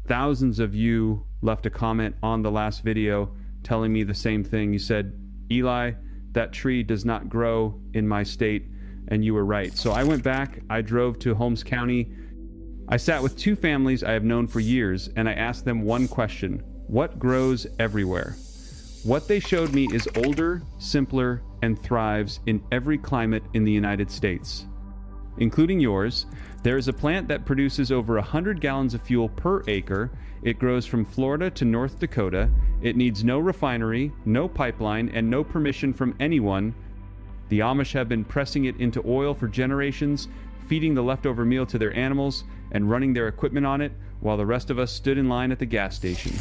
Thousands of you left a comment on the last video telling me the same thing. You said, Eli, that tree does not grow in my state, and you were right. So I went back, I drove to Holmes County. I sat with two families I have known for years, and I asked them one question: what grows everywhere? What they showed me is older, simpler, and thrives in every climate in the United States, including yours. There is a plant that produces over 100 gallons of fuel per acre. It grows from Florida to North Dakota. It needs no refinery, no pipeline, and no permission from anyone. The Amish have been pressing it into oil for generations, feeding the leftover meal to their animals and running their equipment on it, while the rest of us stood in line at the gas station.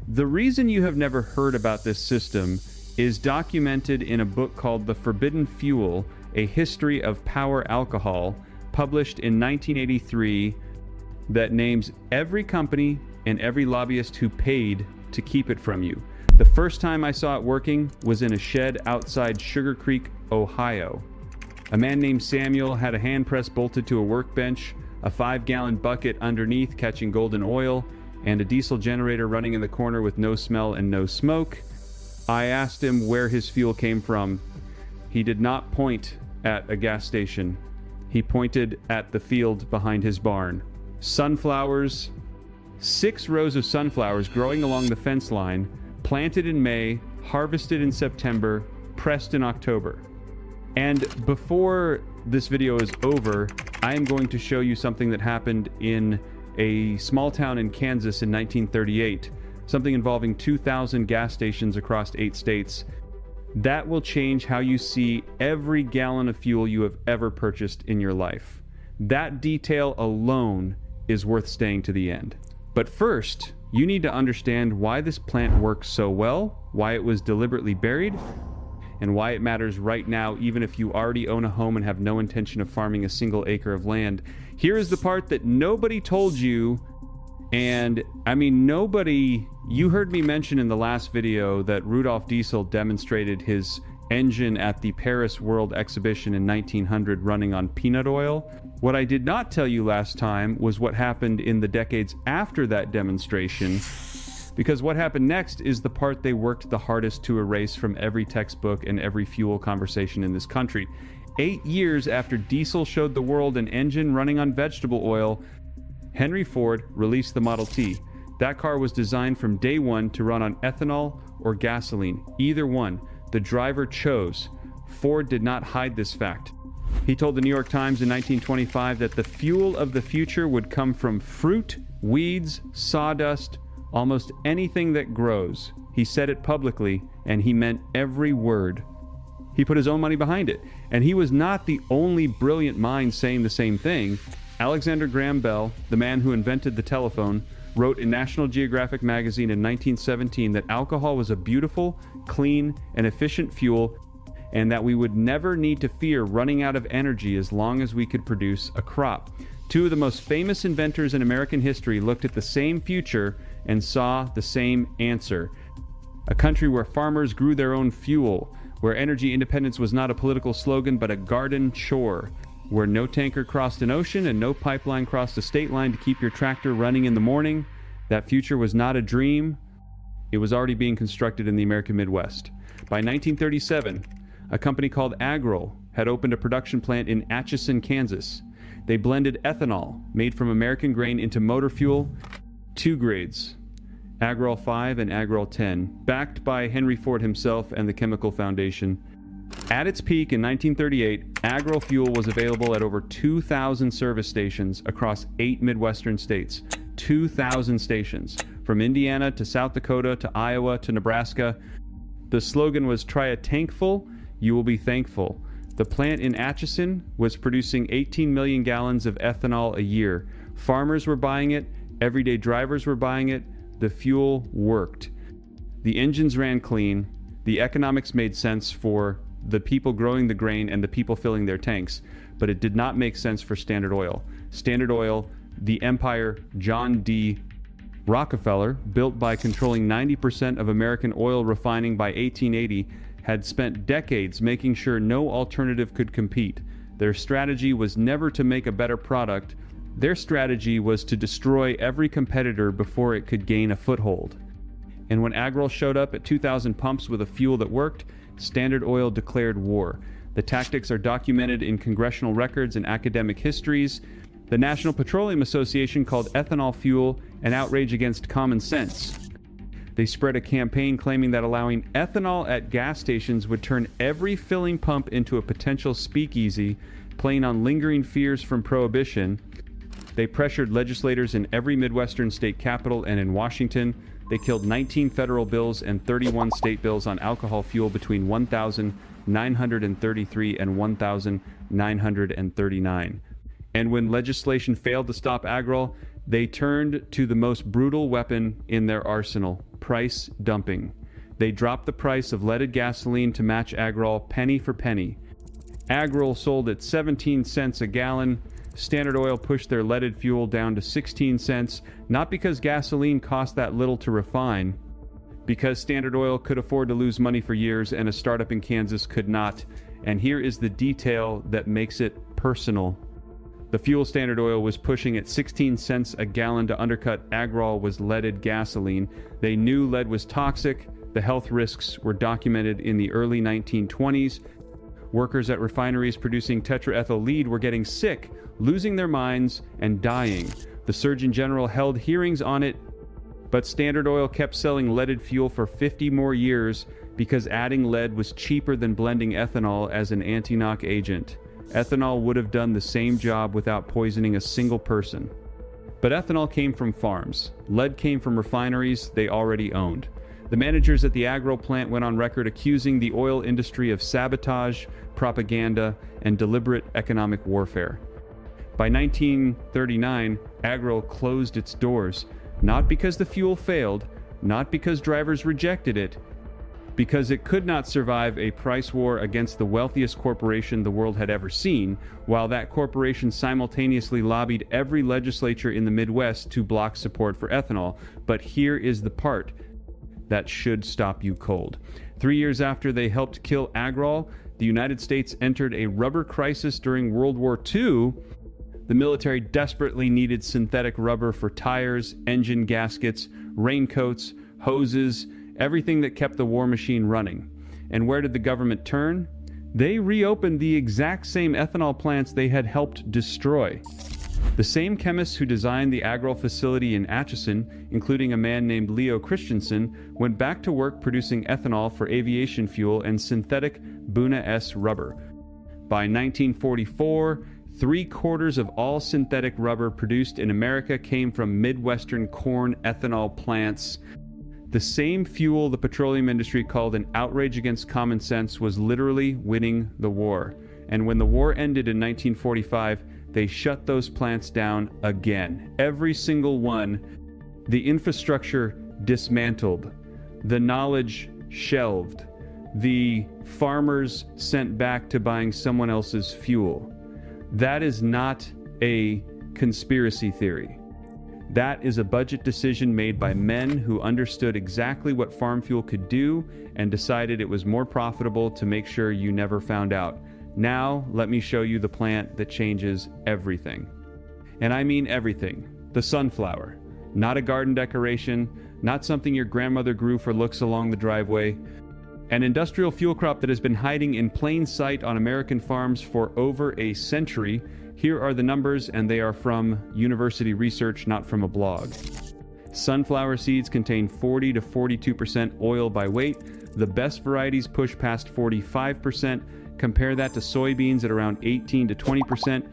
The reason you have never heard about this system is documented in a book called The Forbidden Fuel, A History of Power Alcohol, published in 1983, that names every company and every lobbyist who paid to keep it from you. The first time I saw it working was in a shed outside Sugar Creek, Ohio. A man named Samuel had a hand press bolted to a workbench, a 5-gallon bucket underneath catching golden oil, and a diesel generator running in the corner with no smell and no smoke. I asked him where his fuel came from. He did not point at a gas station. He pointed at the field behind his barn. Sunflowers, 6 rows of sunflowers growing along the fence line, planted in May, harvested in September, pressed in October. And before this video is over, I am going to show you something that happened in a small town in Kansas in 1938, something involving 2,000 gas stations across 8 states. That will change how you see every gallon of fuel you have ever purchased in your life. That detail alone is worth staying to the end. But first, you need to understand why this plant works so well, why it was deliberately buried, and why it matters right now, even if you already own a home and have no intention of farming a single acre of land. Here is the part that nobody told you, and I mean nobody. You heard me mention in the last video that Rudolf Diesel demonstrated his engine at the Paris World Exhibition in 1900 running on peanut oil. What I did not tell you last time was what happened in the decades after that demonstration, because what happened next is the part they worked the hardest to erase from every textbook and every fuel conversation in this country. 8 years after Diesel showed the world an engine running on vegetable oil, Henry Ford released the Model T. That car was designed from day one to run on ethanol or gasoline, either one. The driver chose. Ford did not hide this fact. He told the New York Times in 1925 that the fuel of the future would come from fruit, weeds, sawdust, almost anything that grows. He said it publicly, and he meant every word. He put his own money behind it. And he was not the only brilliant mind saying the same thing. Alexander Graham Bell, the man who invented the telephone, wrote in National Geographic magazine in 1917 that alcohol was a beautiful, clean, and efficient fuel, and that we would never need to fear running out of energy as long as we could produce a crop. 2 of the most famous inventors in American history looked at the same future and saw the same answer. A country where farmers grew their own fuel, where energy independence was not a political slogan but a garden chore, where no tanker crossed an ocean and no pipeline crossed a state line to keep your tractor running in the morning. That future was not a dream. It was already being constructed in the American Midwest. By 1937, a company called Agrol had opened a production plant in Atchison, Kansas. They blended ethanol, made from American grain, into motor fuel, 2 grades, Agrol 5 and Agrol 10, backed by Henry Ford himself and the Chemical Foundation. At its peak in 1938, Agrol fuel was available at over 2,000 service stations across 8 Midwestern states. 2,000 stations, from Indiana to South Dakota to Iowa to Nebraska. The slogan was, "Try a tankful, you will be thankful." The plant in Atchison was producing 18 million gallons of ethanol a year. Farmers were buying it, everyday drivers were buying it, the fuel worked. The engines ran clean, the economics made sense for the people growing the grain and the people filling their tanks, but it did not make sense for Standard Oil. Standard Oil, the empire John D. Rockefeller, built by controlling 90% of American oil refining by 1880, had spent decades making sure no alternative could compete. Their strategy was never to make a better product, Their strategy was to destroy every competitor before it could gain a foothold. And when Agrol showed up at 2,000 pumps with a fuel that worked, Standard Oil declared war. The tactics are documented in congressional records and academic histories. The National Petroleum Association called ethanol fuel an outrage against common sense. They spread a campaign claiming that allowing ethanol at gas stations would turn every filling pump into a potential speakeasy, playing on lingering fears from prohibition. They pressured legislators in every Midwestern state capital and in Washington. They killed 19 federal bills and 31 state bills on alcohol fuel between 1,933 and 1,939. And when legislation failed to stop Agrol, they turned to the most brutal weapon in their arsenal: price dumping. They dropped the price of leaded gasoline to match Agrol penny for penny. Agrol sold at 17 cents a gallon. Standard Oil pushed their leaded fuel down to 16 cents, not because gasoline cost that little to refine, because Standard Oil could afford to lose money for years and a startup in Kansas could not. And here is the detail that makes it personal. The fuel Standard Oil was pushing at 16 cents a gallon to undercut Agrol was leaded gasoline. They knew lead was toxic. The health risks were documented in the early 1920s. Workers at refineries producing tetraethyl lead were getting sick, losing their minds, and dying. The Surgeon General held hearings on it, but Standard Oil kept selling leaded fuel for 50 more years because adding lead was cheaper than blending ethanol as an anti-knock agent. Ethanol would have done the same job without poisoning a single person. But ethanol came from farms. Lead came from refineries they already owned. The managers at the Agrol plant went on record accusing the oil industry of sabotage, propaganda, and deliberate economic warfare. By 1939, Agrol closed its doors, not because the fuel failed, not because drivers rejected it, because it could not survive a price war against the wealthiest corporation the world had ever seen, while that corporation simultaneously lobbied every legislature in the Midwest to block support for ethanol. But here is the part that should stop you cold. 3 years after they helped kill Agrol, the United States entered a rubber crisis during World War II. The military desperately needed synthetic rubber for tires, engine gaskets, raincoats, hoses, everything that kept the war machine running. And where did the government turn? They reopened the exact same ethanol plants they had helped destroy. The same chemists who designed the Agrol facility in Atchison, including a man named Leo Christensen, went back to work producing ethanol for aviation fuel and synthetic Buna S rubber. By 1944, 3/4 of all synthetic rubber produced in America came from Midwestern corn ethanol plants. The same fuel the petroleum industry called an outrage against common sense was literally winning the war. And when the war ended in 1945, they shut those plants down again. Every single one. The infrastructure dismantled. The knowledge shelved. The farmers sent back to buying someone else's fuel. That is not a conspiracy theory. That is a budget decision made by men who understood exactly what farm fuel could do and decided it was more profitable to make sure you never found out. Now, let me show you the plant that changes everything. And I mean everything. The sunflower. Not a garden decoration, not something your grandmother grew for looks along the driveway. An industrial fuel crop that has been hiding in plain sight on American farms for over a century. Here are the numbers, and they are from university research, not from a blog. Sunflower seeds contain 40 to 42% oil by weight. The best varieties push past 45%. Compare that to soybeans at around 18 to 20%.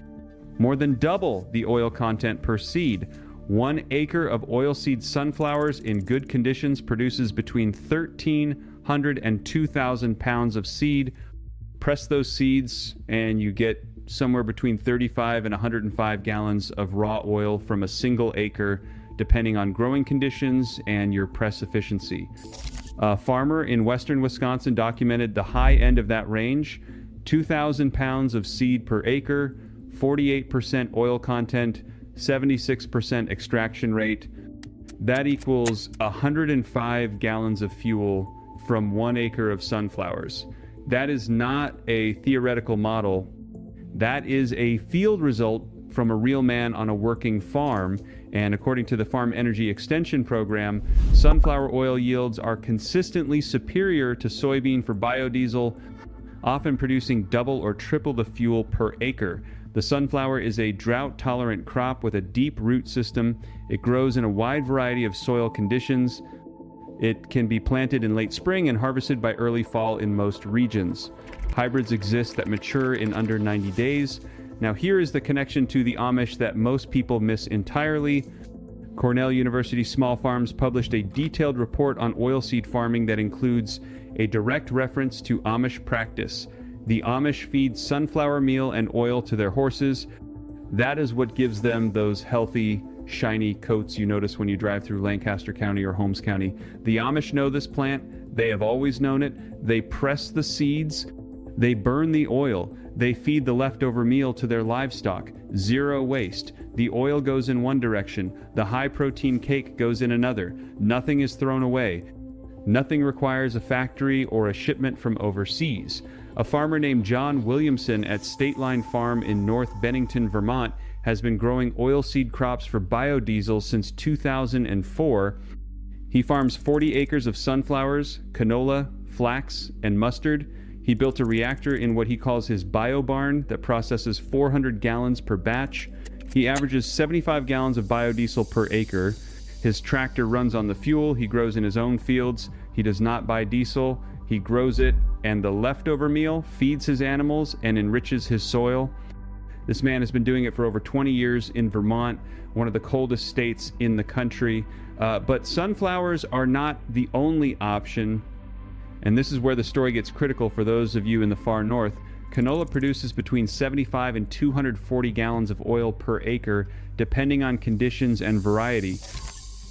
More than double the oil content per seed. 1 acre of oilseed sunflowers in good conditions produces between 1,300 and 2,000 pounds of seed. Press those seeds and you get somewhere between 35 and 105 gallons of raw oil from a single acre, depending on growing conditions and your press efficiency. A farmer in western Wisconsin documented the high end of that range, 2,000 pounds of seed per acre, 48% oil content, 76% extraction rate. That equals 105 gallons of fuel from 1 acre of sunflowers. That is not a theoretical model. That is a field result from a real man on a working farm. And according to the Farm Energy Extension Program, sunflower oil yields are consistently superior to soybean for biodiesel, often producing double or triple the fuel per acre. The sunflower is a drought-tolerant crop with a deep root system. It grows in a wide variety of soil conditions. It can be planted in late spring and harvested by early fall in most regions. Hybrids exist that mature in under 90 days. Now here is the connection to the Amish that most people miss entirely. Cornell University Small Farms published a detailed report on oilseed farming that includes a direct reference to Amish practice. The Amish feed sunflower meal and oil to their horses. That is what gives them those healthy, shiny coats you notice when you drive through Lancaster County or Holmes County. The Amish know this plant. They have always known it. They press the seeds. They burn the oil. They feed the leftover meal to their livestock. Zero waste. The oil goes in one direction. The high-protein cake goes in another. Nothing is thrown away. Nothing requires a factory or a shipment from overseas. A farmer named John Williamson at State Line Farm in North Bennington, Vermont, has been growing oilseed crops for biodiesel since 2004. He farms 40 acres of sunflowers, canola, flax, and mustard. He built a reactor in what he calls his bio barn that processes 400 gallons per batch. He averages 75 gallons of biodiesel per acre. His tractor runs on the fuel. He grows in his own fields. He does not buy diesel. He grows it, and the leftover meal feeds his animals and enriches his soil. This man has been doing it for over 20 years in Vermont, one of the coldest states in the country. But sunflowers are not the only option. And this is where the story gets critical for those of you in the far north. Canola produces between 75 and 240 gallons of oil per acre, depending on conditions and variety.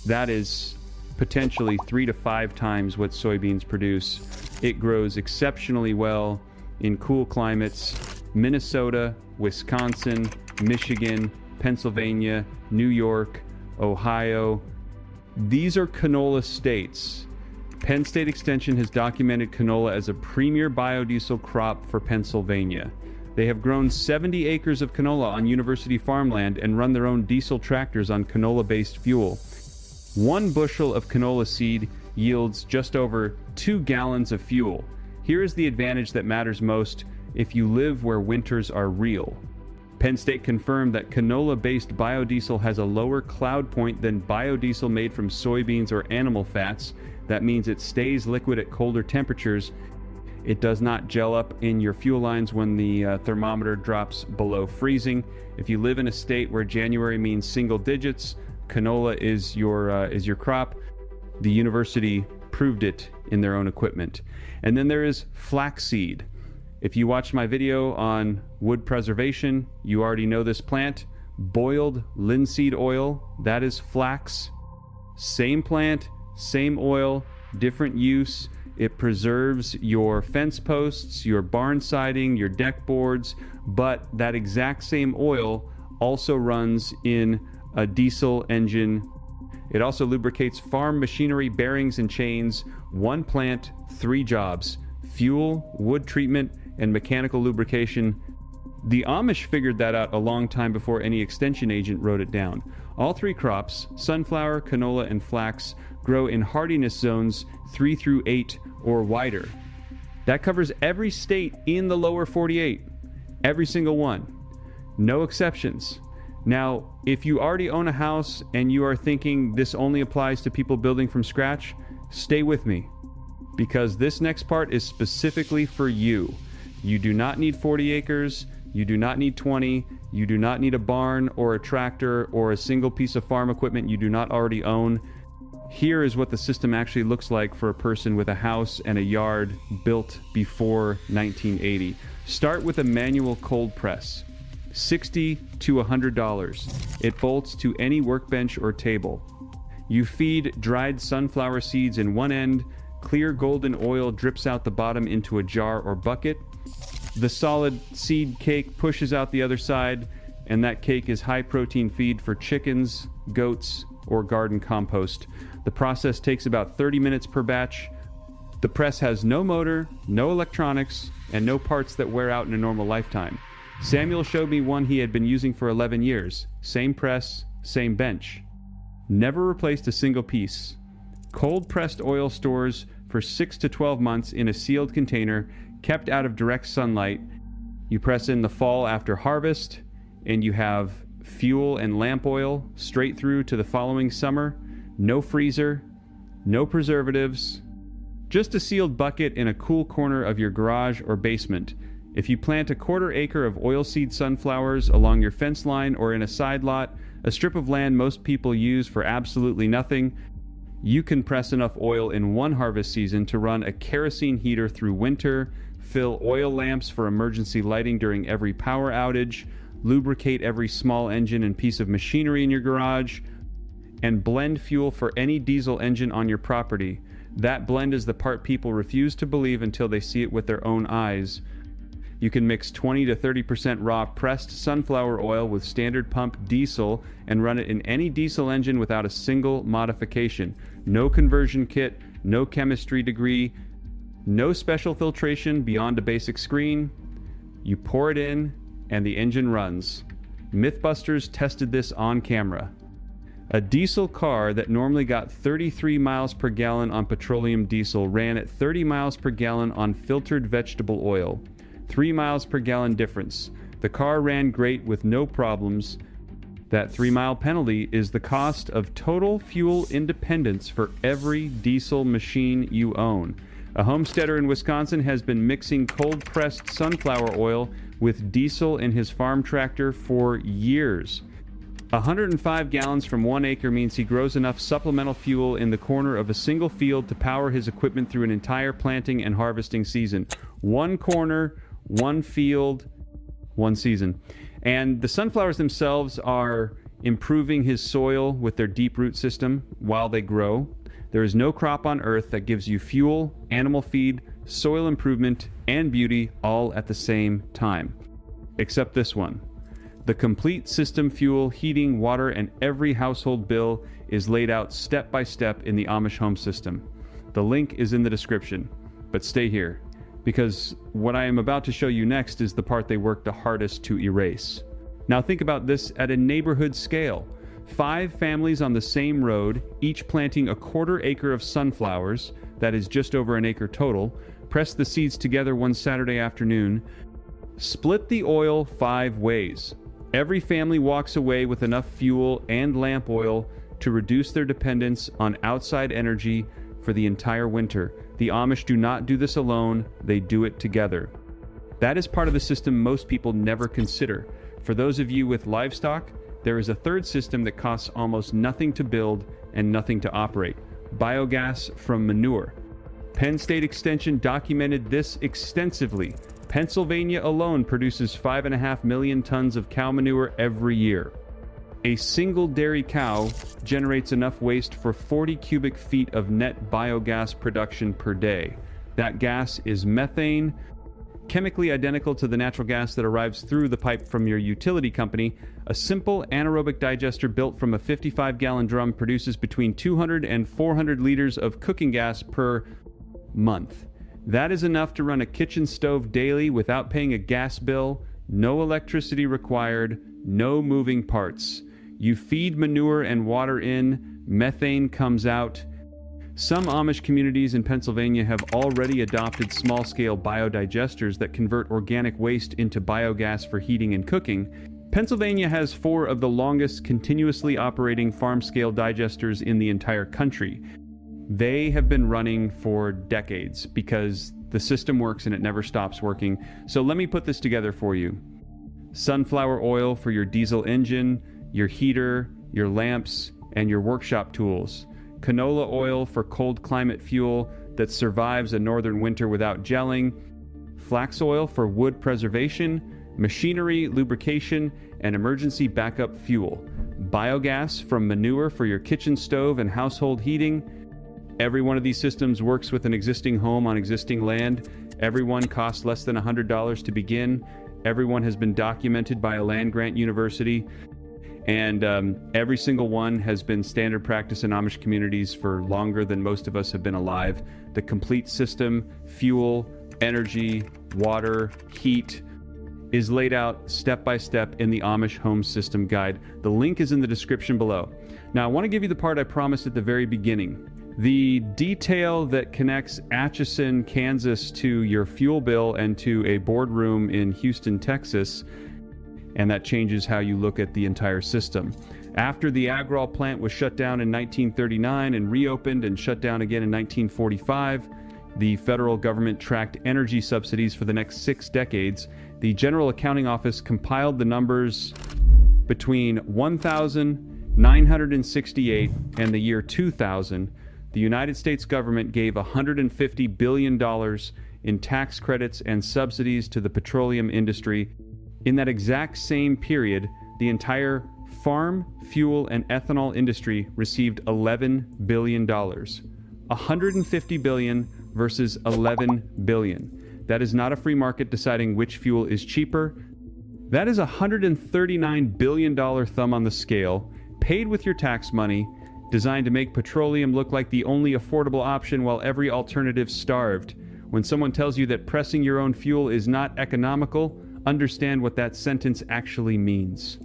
That is potentially 3 to 5 times what soybeans produce. It grows exceptionally well in cool climates: Minnesota, Wisconsin, Michigan, Pennsylvania, New York, Ohio. These are canola states. Penn State Extension has documented canola as a premier biodiesel crop for Pennsylvania. They have grown 70 acres of canola on university farmland and run their own diesel tractors on canola-based fuel. 1 bushel of canola seed yields just over 2 gallons of fuel. Here is the advantage that matters most if you live where winters are real. Penn State confirmed that canola-based biodiesel has a lower cloud point than biodiesel made from soybeans or animal fats. That means it stays liquid at colder temperatures. It does not gel up in your fuel lines when the thermometer drops below freezing. If you live in a state where January means single digits, canola is your crop. The university proved it in their own equipment. And then there is flaxseed. If you watched my video on wood preservation, you already know this plant. Boiled linseed oil, that is flax. Same plant, same oil, different use. It preserves your fence posts, your barn siding, your deck boards, but that exact same oil also runs in a diesel engine. It also lubricates farm machinery, bearings, and chains. 1 plant, 3 jobs: fuel, wood treatment, and mechanical lubrication. The Amish figured that out a long time before any extension agent wrote it down. All 3 crops, sunflower, canola, and flax, grow in hardiness zones 3 through 8 or wider. That covers every state in the lower 48. Every single one. No exceptions. Now, if you already own a house and you are thinking this only applies to people building from scratch, stay with me, because this next part is specifically for you. You do not need 40 acres. You do not need 20. You do not need a barn or a tractor or a single piece of farm equipment you do not already own. Here is what the system actually looks like for a person with a house and a yard built before 1980. Start with a manual cold press. $60 to $100. It bolts to any workbench or table. You feed dried sunflower seeds in one end. Clear golden oil drips out the bottom into a jar or bucket. The solid seed cake pushes out the other side, and that cake is high protein feed for chickens, goats, or garden compost. The process takes about 30 minutes per batch. The press has no motor, no electronics, and no parts that wear out in a normal lifetime. Samuel showed me one he had been using for 11 years. Same press, same bench. Never replaced a single piece. Cold-pressed oil stores for 6 to 12 months in a sealed container, kept out of direct sunlight. You press in the fall after harvest, and you have fuel and lamp oil straight through to the following summer. No freezer, no preservatives, just a sealed bucket in a cool corner of your garage or basement. If you plant a 1/4 acre of oilseed sunflowers along your fence line or in a side lot, a strip of land most people use for absolutely nothing, you can press enough oil in one harvest season to run a kerosene heater through winter, fill oil lamps for emergency lighting during every power outage, lubricate every small engine and piece of machinery in your garage, and blend fuel for any diesel engine on your property. That blend is the part people refuse to believe until they see it with their own eyes. You can mix 20 to 30% raw pressed sunflower oil with standard pump diesel and run it in any diesel engine without a single modification. No conversion kit, no chemistry degree, no special filtration beyond a basic screen. You pour it in and the engine runs. Mythbusters tested this on camera. A diesel car that normally got 33 miles per gallon on petroleum diesel ran at 30 miles per gallon on filtered vegetable oil. 3 miles per gallon difference. The car ran great with no problems. That 3-mile penalty is the cost of total fuel independence for every diesel machine you own. A homesteader in Wisconsin has been mixing cold-pressed sunflower oil with diesel in his farm tractor for years. 105 gallons from 1 acre means he grows enough supplemental fuel in the corner of a single field to power his equipment through an entire planting and harvesting season. One corner, one field, one season. And the sunflowers themselves are improving his soil with their deep root system while they grow. There is no crop on earth that gives you fuel, animal feed, soil improvement, and beauty all at the same time. Except this one. The complete system fuel, heating, water, and every household bill is laid out step by step in the Amish home system. The link is in the description. But stay here, because what I am about to show you next is the part they work the hardest to erase. Now think about this at a neighborhood scale. 5 families on the same road, each planting a 1/4 acre of sunflowers, that is just over an acre total, press the seeds together one Saturday afternoon, split the oil 5 ways. Every family walks away with enough fuel and lamp oil to reduce their dependence on outside energy for the entire winter. The Amish do not do this alone, they do it together. That is part of the system most people never consider. For those of you with livestock, there is a third system that costs almost nothing to build and nothing to operate: biogas from manure. Penn State Extension documented this extensively. Pennsylvania alone produces 5.5 million tons of cow manure every year. A single dairy cow generates enough waste for 40 cubic feet of net biogas production per day. That gas is methane, chemically identical to the natural gas that arrives through the pipe from your utility company. A simple anaerobic digester built from a 55-gallon drum produces between 200 and 400 liters of cooking gas per month. That is enough to run a kitchen stove daily without paying a gas bill, no electricity required, no moving parts. You feed manure and water in, methane comes out. Some Amish communities in Pennsylvania have already adopted small-scale biodigesters that convert organic waste into biogas for heating and cooking. Pennsylvania has 4 of the longest continuously operating farm-scale digesters in the entire country. They have been running for decades because the system works and it never stops working. So let me put this together for you. Sunflower oil for your diesel engine, your heater, your lamps, and your workshop tools. Canola oil for cold climate fuel that survives a northern winter without gelling. Flax oil for wood preservation, machinery, lubrication, and emergency backup fuel. Biogas from manure for your kitchen stove and household heating. Every one of these systems works with an existing home on existing land. Every one costs less than $100 to begin. Every one has been documented by a land-grant university. And every single one has been standard practice in Amish communities for longer than most of us have been alive. The complete system, fuel, energy, water, heat, is laid out step by step in the Amish Home System Guide. The link is in the description below. Now, I want to give you the part I promised at the very beginning. The detail that connects Atchison, Kansas to your fuel bill and to a boardroom in Houston, Texas, and that changes how you look at the entire system. After the Agrol plant was shut down in 1939 and reopened and shut down again in 1945, the federal government tracked energy subsidies for the next 6 decades. The General Accounting Office compiled the numbers between 1968 and the year 2000. The United States government gave $150 billion in tax credits and subsidies to the petroleum industry. In that exact same period, the entire farm, fuel, and ethanol industry received $11 billion. $150 billion versus $11 billion. That is not a free market deciding which fuel is cheaper. That is a $139 billion thumb on the scale, paid with your tax money, designed to make petroleum look like the only affordable option while every alternative starved. When someone tells you that pressing your own fuel is not economical, understand what that sentence actually means.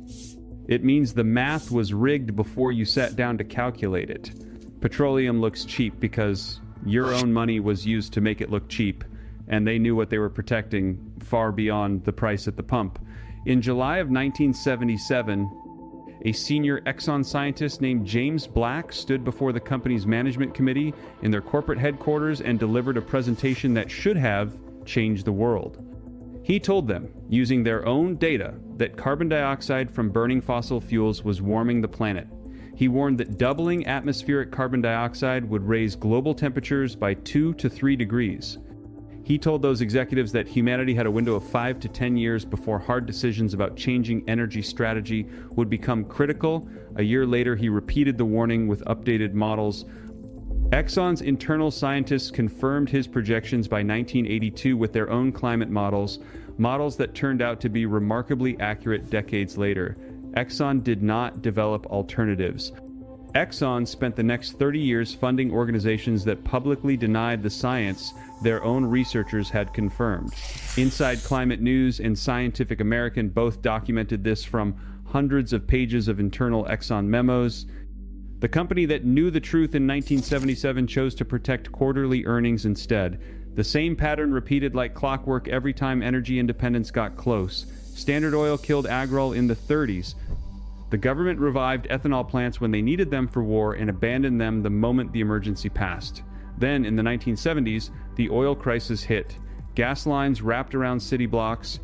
It means the math was rigged before you sat down to calculate it. Petroleum looks cheap because your own money was used to make it look cheap, and they knew what they were protecting far beyond the price at the pump. In July of 1977, a senior Exxon scientist named James Black stood before the company's management committee in their corporate headquarters and delivered a presentation that should have changed the world. He told them, using their own data, that carbon dioxide from burning fossil fuels was warming the planet. He warned that doubling atmospheric carbon dioxide would raise global temperatures by 2 to 3 degrees. He told those executives that humanity had a window of 5 to 10 years before hard decisions about changing energy strategy would become critical. A year later, he repeated the warning with updated models. Exxon's internal scientists confirmed his projections by 1982 with their own climate models that turned out to be remarkably accurate decades later. Exxon did not develop alternatives. Exxon spent the next 30 years funding organizations that publicly denied the science their own researchers had confirmed. Inside Climate News and Scientific American both documented this from hundreds of pages of internal Exxon memos. The company that knew the truth in 1977 chose to protect quarterly earnings instead. The same pattern repeated like clockwork every time energy independence got close. Standard Oil killed Agrol in the 30s. The government revived ethanol plants when they needed them for war and abandoned them the moment the emergency passed. Then, in the 1970s, the oil crisis hit. Gas lines wrapped around city blocks.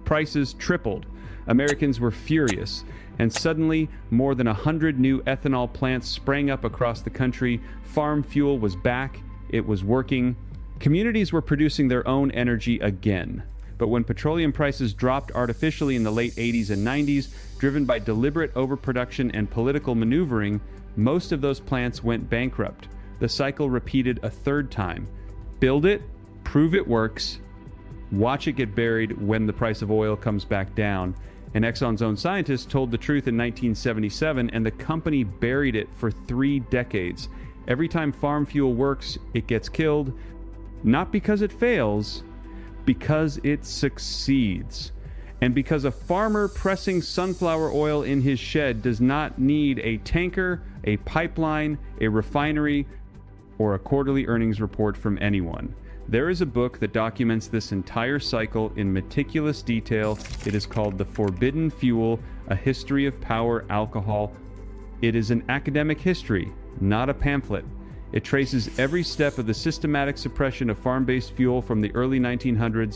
Prices tripled. Americans were furious. And suddenly, more than 100 new ethanol plants sprang up across the country. Farm fuel was back. It was working. Communities were producing their own energy again. But when petroleum prices dropped artificially in the late 80s and 90s, driven by deliberate overproduction and political maneuvering, most of those plants went bankrupt. The cycle repeated a third time. Build it, prove it works, watch it get buried when the price of oil comes back down. And Exxon's own scientists told the truth in 1977, and the company buried it for 3 decades. Every time farm fuel works, it gets killed, not because it fails, because it succeeds. And because a farmer pressing sunflower oil in his shed does not need a tanker, a pipeline, a refinery, or a quarterly earnings report from anyone. There is a book that documents this entire cycle in meticulous detail. It is called The Forbidden Fuel, A History of Power, Alcohol. It is an academic history, not a pamphlet. It traces every step of the systematic suppression of farm-based fuel from the early 1900s